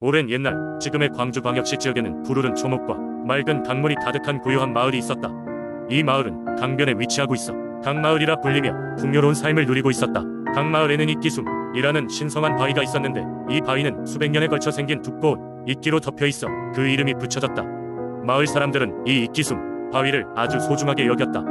오랜 옛날 지금의 광주광역시 지역에는 푸르른 초목과 맑은 강물이 가득한 고요한 마을이 있었다. 이 마을은 강변에 위치하고 있어 강마을이라 불리며 풍요로운 삶을 누리고 있었다. 강마을에는 이끼숨이라는 신성한 바위가 있었는데 이 바위는 수백 년에 걸쳐 생긴 두꺼운 이끼로 덮여 있어 그 이름이 붙여졌다. 마을 사람들은 이 이끼숨 바위를 아주 소중하게 여겼다.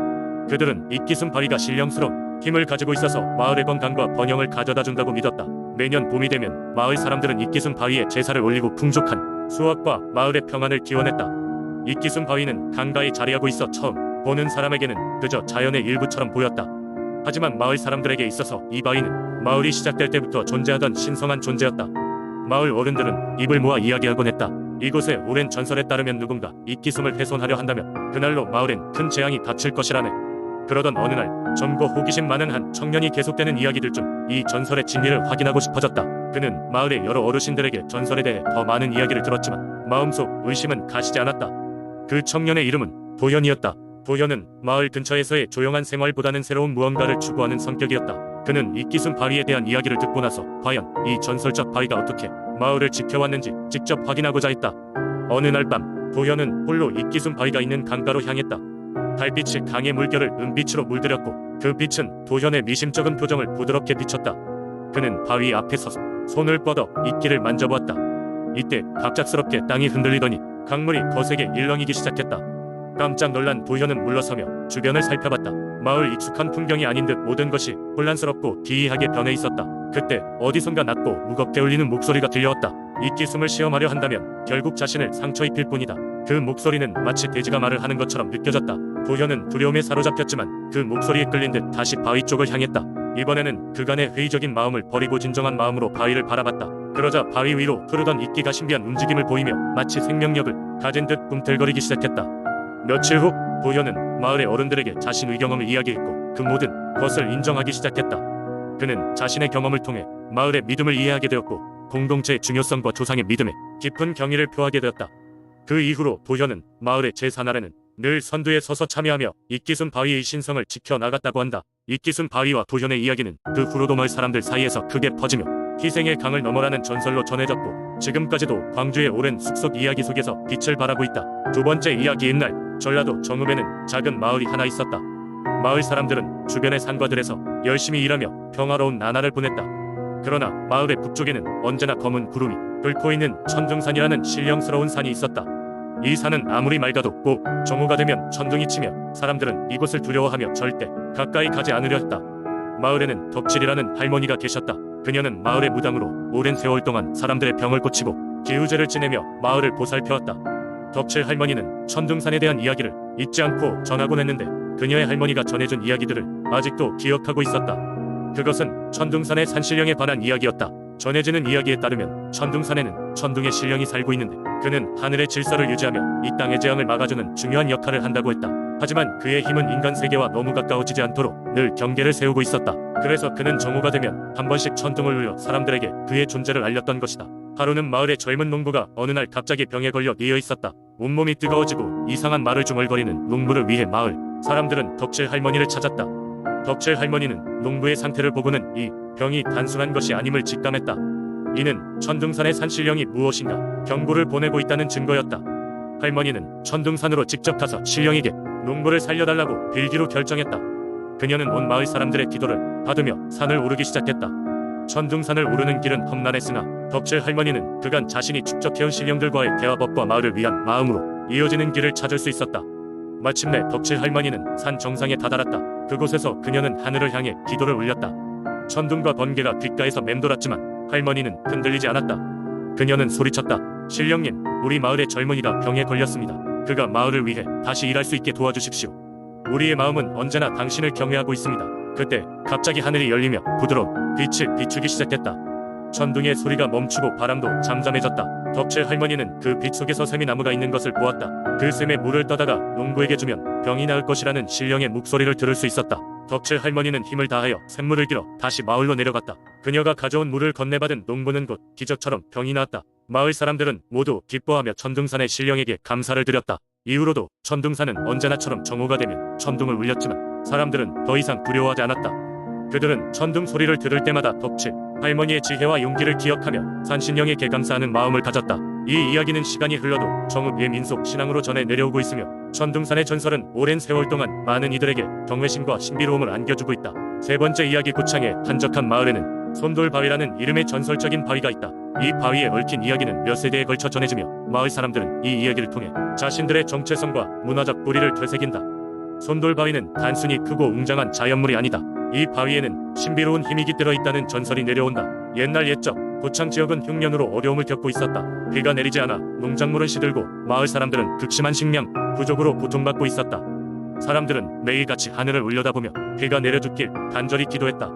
그들은 이끼숨 바위가 신령스러운 힘을 가지고 있어서 마을의 건강과 번영을 가져다 준다고 믿었다. 매년 봄이 되면 마을 사람들은 이끼숨 바위에 제사를 올리고 풍족한 수확과 마을의 평안을 기원했다. 이끼숨 바위는 강가에 자리하고 있어 처음 보는 사람에게는 그저 자연의 일부처럼 보였다. 하지만 마을 사람들에게 있어서 이 바위는 마을이 시작될 때부터 존재하던 신성한 존재였다. 마을 어른들은 입을 모아 이야기하곤 했다. 이곳의 오랜 전설에 따르면 누군가 이끼숨을 훼손하려 한다면 그날로 마을엔 큰 재앙이 닥칠 것이라네. 그러던 어느 날 젊고 호기심 많은 한 청년이 계속되는 이야기들 중 이 전설의 진리를 확인하고 싶어졌다. 그는 마을의 여러 어르신들에게 전설에 대해 더 많은 이야기를 들었지만 마음속 의심은 가시지 않았다. 그 청년의 이름은 도현이었다. 도현은 마을 근처에서의 조용한 생활보다는 새로운 무언가를 추구하는 성격이었다. 그는 이끼숨 바위에 대한 이야기를 듣고 나서 과연 이 전설적 바위가 어떻게 마을을 지켜왔는지 직접 확인하고자 했다. 어느 날 밤 도현은 홀로 이끼숨 바위가 있는 강가로 향했다. 달빛이 강의 물결을 은빛으로 물들였고 그 빛은 도현의 미심쩍은 표정을 부드럽게 비췄다. 그는 바위 앞에 서서 손을 뻗어 이끼를 만져보았다. 이때 갑작스럽게 땅이 흔들리더니 강물이 거세게 일렁이기 시작했다. 깜짝 놀란 도현은 물러서며 주변을 살펴봤다. 마을 익숙한 풍경이 아닌 듯 모든 것이 혼란스럽고 기이하게 변해 있었다. 그때 어디선가 낮고 무겁게 울리는 목소리가 들려왔다. 이끼숨을 시험하려 한다면 결국 자신을 상처 입힐 뿐이다. 그 목소리는 마치 돼지가 말을 하는 것처럼 느껴졌다. 도현은 두려움에 사로잡혔지만 그 목소리에 끌린 듯 다시 바위 쪽을 향했다. 이번에는 그간의 회의적인 마음을 버리고 진정한 마음으로 바위를 바라봤다. 그러자 바위 위로 흐르던 이끼가 신비한 움직임을 보이며 마치 생명력을 가진 듯 꿈틀거리기 시작했다. 며칠 후 도현은 마을의 어른들에게 자신의 경험을 이야기했고 그 모든 것을 인정하기 시작했다. 그는 자신의 경험을 통해 마을의 믿음을 이해하게 되었고 공동체의 중요성과 조상의 믿음에 깊은 경의를 표하게 되었다. 그 이후로 도현은 마을의 제사날에는 늘 선두에 서서 참여하며 이끼숨 바위의 신성을 지켜나갔다고 한다. 이끼숨 바위와 도현의 이야기는 그 후로도 마을 사람들 사이에서 크게 퍼지며 희생의 강을 넘어라는 전설로 전해졌고 지금까지도 광주의 오랜 숲속 이야기 속에서 빛을 발하고 있다. 두 번째 이야기. 옛날 전라도 정읍에는 작은 마을이 하나 있었다. 마을 사람들은 주변의 산과들에서 열심히 일하며 평화로운 나날을 보냈다. 그러나 마을의 북쪽에는 언제나 검은 구름이 끓고 있는 천둥산이라는 신령스러운 산이 있었다. 이 산은 아무리 맑아도 꼭 정오가 되면 천둥이 치며 사람들은 이곳을 두려워하며 절대 가까이 가지 않으려 했다. 마을에는 덕칠이라는 할머니가 계셨다. 그녀는 마을의 무당으로 오랜 세월 동안 사람들의 병을 고치고 기우제를 지내며 마을을 보살펴왔다. 덕칠 할머니는 천둥산에 대한 이야기를 잊지 않고 전하곤 했는데 그녀의 할머니가 전해준 이야기들을 아직도 기억하고 있었다. 그것은 천둥산의 산신령에 관한 이야기였다. 전해지는 이야기에 따르면 천둥산에는 천둥의 신령이 살고 있는데 그는 하늘의 질서를 유지하며 이 땅의 재앙을 막아주는 중요한 역할을 한다고 했다. 하지만 그의 힘은 인간 세계와 너무 가까워지지 않도록 늘 경계를 세우고 있었다. 그래서 그는 정오가 되면 한 번씩 천둥을 울려 사람들에게 그의 존재를 알렸던 것이다. 하루는 마을의 젊은 농부가 어느 날 갑자기 병에 걸려 누워 있었다. 온몸이 뜨거워지고 이상한 말을 중얼거리는 농부를 위해 마을 사람들은 덕칠 할머니를 찾았다. 덕칠 할머니는 농부의 상태를 보고는 이 병이 단순한 것이 아님을 직감했다. 이는 천둥산의 산신령이 무엇인가 경고를 보내고 있다는 증거였다. 할머니는 천둥산으로 직접 가서 신령에게 농부를 살려달라고 빌기로 결정했다. 그녀는 온 마을 사람들의 기도를 받으며 산을 오르기 시작했다. 천둥산을 오르는 길은 험난했으나 덕칠 할머니는 그간 자신이 축적해온 신령들과의 대화법과 마을을 위한 마음으로 이어지는 길을 찾을 수 있었다. 마침내 덕칠 할머니는 산 정상에 다다랐다. 그곳에서 그녀는 하늘을 향해 기도를 올렸다. 천둥과 번개가 귓가에서 맴돌았지만 할머니는 흔들리지 않았다. 그녀는 소리쳤다. 신령님, 우리 마을의 젊은이가 병에 걸렸습니다. 그가 마을을 위해 다시 일할 수 있게 도와주십시오. 우리의 마음은 언제나 당신을 경외하고 있습니다. 그때 갑자기 하늘이 열리며 부드러운 빛을 비추기 시작했다. 천둥의 소리가 멈추고 바람도 잠잠해졌다. 덕칠 할머니는 그 빛 속에서 샘이나무가 있는 것을 보았다. 그 샘에 물을 떠다가 농부에게 주면 병이 나을 것이라는 신령의 목소리를 들을 수 있었다. 덕칠 할머니는 힘을 다하여 샘물을 길어 다시 마을로 내려갔다. 그녀가 가져온 물을 건네받은 농부는 곧 기적처럼 병이 나았다. 마을 사람들은 모두 기뻐하며 천둥산의 신령에게 감사를 드렸다. 이후로도 천둥산은 언제나처럼 정오가 되면 천둥을 울렸지만 사람들은 더 이상 두려워하지 않았다. 그들은 천둥 소리를 들을 때마다 덕칠 할머니의 지혜와 용기를 기억하며 산신령에게 감사하는 마음을 가졌다. 이 이야기는 시간이 흘러도 정읍의 민속 신앙으로 전해 내려오고 있으며 천둥산의 전설은 오랜 세월 동안 많은 이들에게 경외심과 신비로움을 안겨주고 있다. 세 번째 이야기, 고창의 한적한 마을에는 손돌바위라는 이름의 전설적인 바위가 있다. 이 바위에 얽힌 이야기는 몇 세대에 걸쳐 전해지며 마을 사람들은 이 이야기를 통해 자신들의 정체성과 문화적 뿌리를 되새긴다. 손돌바위는 단순히 크고 웅장한 자연물이 아니다. 이 바위에는 신비로운 힘이 깃들어 있다는 전설이 내려온다. 옛날 옛적 고창 지역은 흉년으로 어려움을 겪고 있었다. 비가 내리지 않아 농작물은 시들고 마을 사람들은 극심한 식량 부족으로 고통받고 있었다. 사람들은 매일같이 하늘을 올려다보며 비가 내려주길 간절히 기도했다.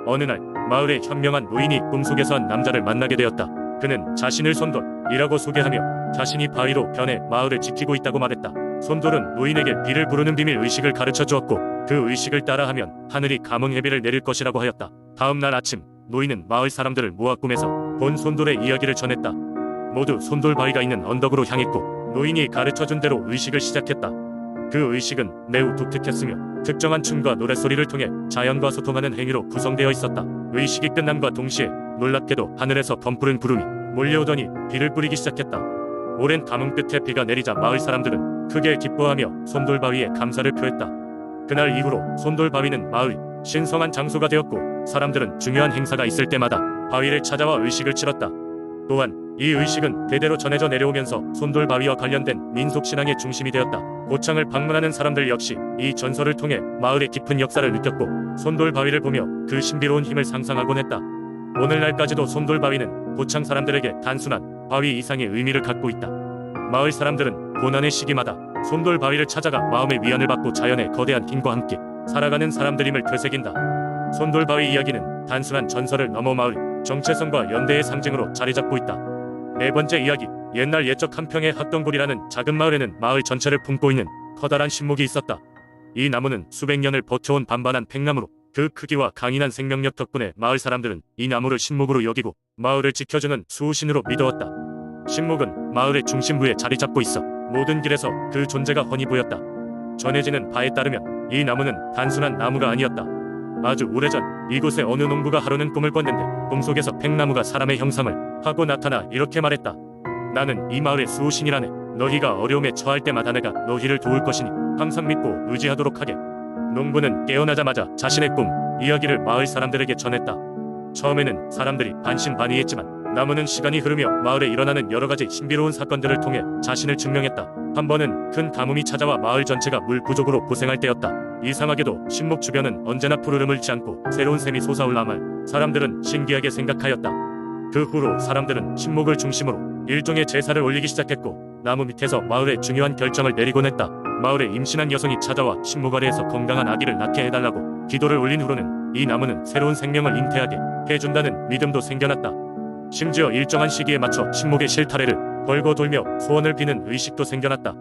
어느 날 마을의 현명한 노인이 꿈속에서 한 남자를 만나게 되었다. 그는 자신을 손돌이라고 소개하며 자신이 바위로 변해 마을을 지키고 있다고 말했다. 손돌은 노인에게 비를 부르는 비밀 의식을 가르쳐 주었고 그 의식을 따라하면 하늘이 감흥해비를 내릴 것이라고 하였다. 다음 날 아침 노인은 마을 사람들을 모아 꿈에서 본 손돌의 이야기를 전했다. 모두 손돌바위가 있는 언덕으로 향했고 노인이 가르쳐준 대로 의식을 시작했다. 그 의식은 매우 독특했으며 특정한 춤과 노랫소리를 통해 자연과 소통하는 행위로 구성되어 있었다. 의식이 끝남과 동시에 놀랍게도 하늘에서 범푸른 구름이 몰려오더니 비를 뿌리기 시작했다. 오랜 감흥 끝에 비가 내리자 마을 사람들은 크게 기뻐하며 손돌바위에 감사를 표했다. 그날 이후로 손돌바위는 마을 신성한 장소가 되었고 사람들은 중요한 행사가 있을 때마다 바위를 찾아와 의식을 치렀다. 또한 이 의식은 대대로 전해져 내려오면서 손돌바위와 관련된 민속신앙의 중심이 되었다. 고창을 방문하는 사람들 역시 이 전설을 통해 마을의 깊은 역사를 느꼈고 손돌바위를 보며 그 신비로운 힘을 상상하곤 했다. 오늘날까지도 손돌바위는 고창 사람들에게 단순한 바위 이상의 의미를 갖고 있다. 마을 사람들은 고난의 시기마다 손돌바위를 찾아가 마음의 위안을 받고 자연의 거대한 힘과 함께 살아가는 사람들임을 되새긴다. 손돌바위 이야기는 단순한 전설을 넘어 마을 정체성과 연대의 상징으로 자리잡고 있다. 네 번째 이야기, 옛날 옛적 한평의 학동굴이라는 작은 마을에는 마을 전체를 품고 있는 커다란 신목이 있었다. 이 나무는 수백 년을 버텨온 반반한 팽나무로 그 크기와 강인한 생명력 덕분에 마을 사람들은 이 나무를 신목으로 여기고 마을을 지켜주는 수호신으로 믿어왔다. 신목은 마을의 중심부에 자리 잡고 있어 모든 길에서 그 존재가 훤히 보였다. 전해지는 바에 따르면 이 나무는 단순한 나무가 아니었다. 아주 오래전 이곳에 어느 농부가 하루는 꿈을 꿨는데 꿈속에서 팽나무가 사람의 형상을 하고 나타나 이렇게 말했다. 나는 이 마을의 수호신이라네. 너희가 어려움에 처할 때마다 내가 너희를 도울 것이니 항상 믿고 의지하도록 하게. 농부는 깨어나자마자 자신의 꿈 이야기를 마을 사람들에게 전했다. 처음에는 사람들이 반신반의했지만 나무는 시간이 흐르며 마을에 일어나는 여러가지 신비로운 사건들을 통해 자신을 증명했다. 한 번은 큰 가뭄이 찾아와 마을 전체가 물 부족으로 고생할 때였다. 이상하게도 신목 주변은 언제나 푸르름을 잃지 않고 새로운 샘이 솟아올라말 사람들은 신기하게 생각하였다. 그 후로 사람들은 신목을 중심으로 일종의 제사를 올리기 시작했고 나무 밑에서 마을의 중요한 결정을 내리곤 했다. 마을에 임신한 여성이 찾아와 신목 아래에서 건강한 아기를 낳게 해달라고 기도를 올린 후로는 이 나무는 새로운 생명을 잉태하게 해준다는 믿음도 생겨났다. 심지어 일정한 시기에 맞춰 신목의 실타래를 걸고 돌며 소원을 비는 의식도 생겨났다.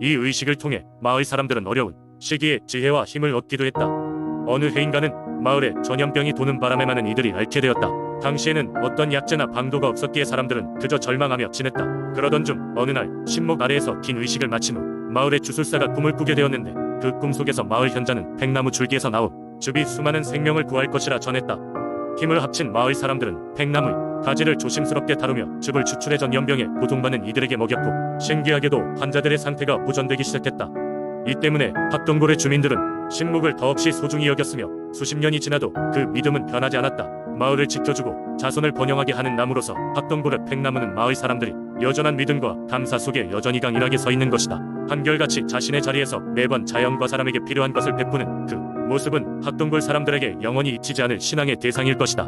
이 의식을 통해 마을 사람들은 어려운 시기에 지혜와 힘을 얻기도 했다. 어느 해인가는 마을에 전염병이 도는 바람에 많은 이들이 앓게 되었다. 당시에는 어떤 약재나 방도가 없었기에 사람들은 그저 절망하며 지냈다. 그러던 중 어느 날 신목 아래에서 긴 의식을 마친 후 마을의 주술사가 꿈을 꾸게 되었는데 그 꿈속에서 마을 현자는 팽나무 줄기에서 나온 즙이 수많은 생명을 구할 것이라 전했다. 힘을 합친 마을 사람들은 팽나무의 가지를 조심스럽게 다루며 즙을 추출해 전염병에 고통받는 이들에게 먹였고 신기하게도 환자들의 상태가 보전되기 시작했다. 이 때문에 학동굴의 주민들은 신목을 더없이 소중히 여겼으며 수십 년이 지나도 그 믿음은 변하지 않았다. 마을을 지켜주고 자손을 번영하게 하는 나무로서 학동굴의 팽나무는 마을 사람들이 여전한 믿음과 감사 속에 여전히 강인하게 서 있는 것이다. 한결같이 자신의 자리에서 매번 자연과 사람에게 필요한 것을 베푸는 그 모습은 학동굴 사람들에게 영원히 잊히지 않을 신앙의 대상일 것이다.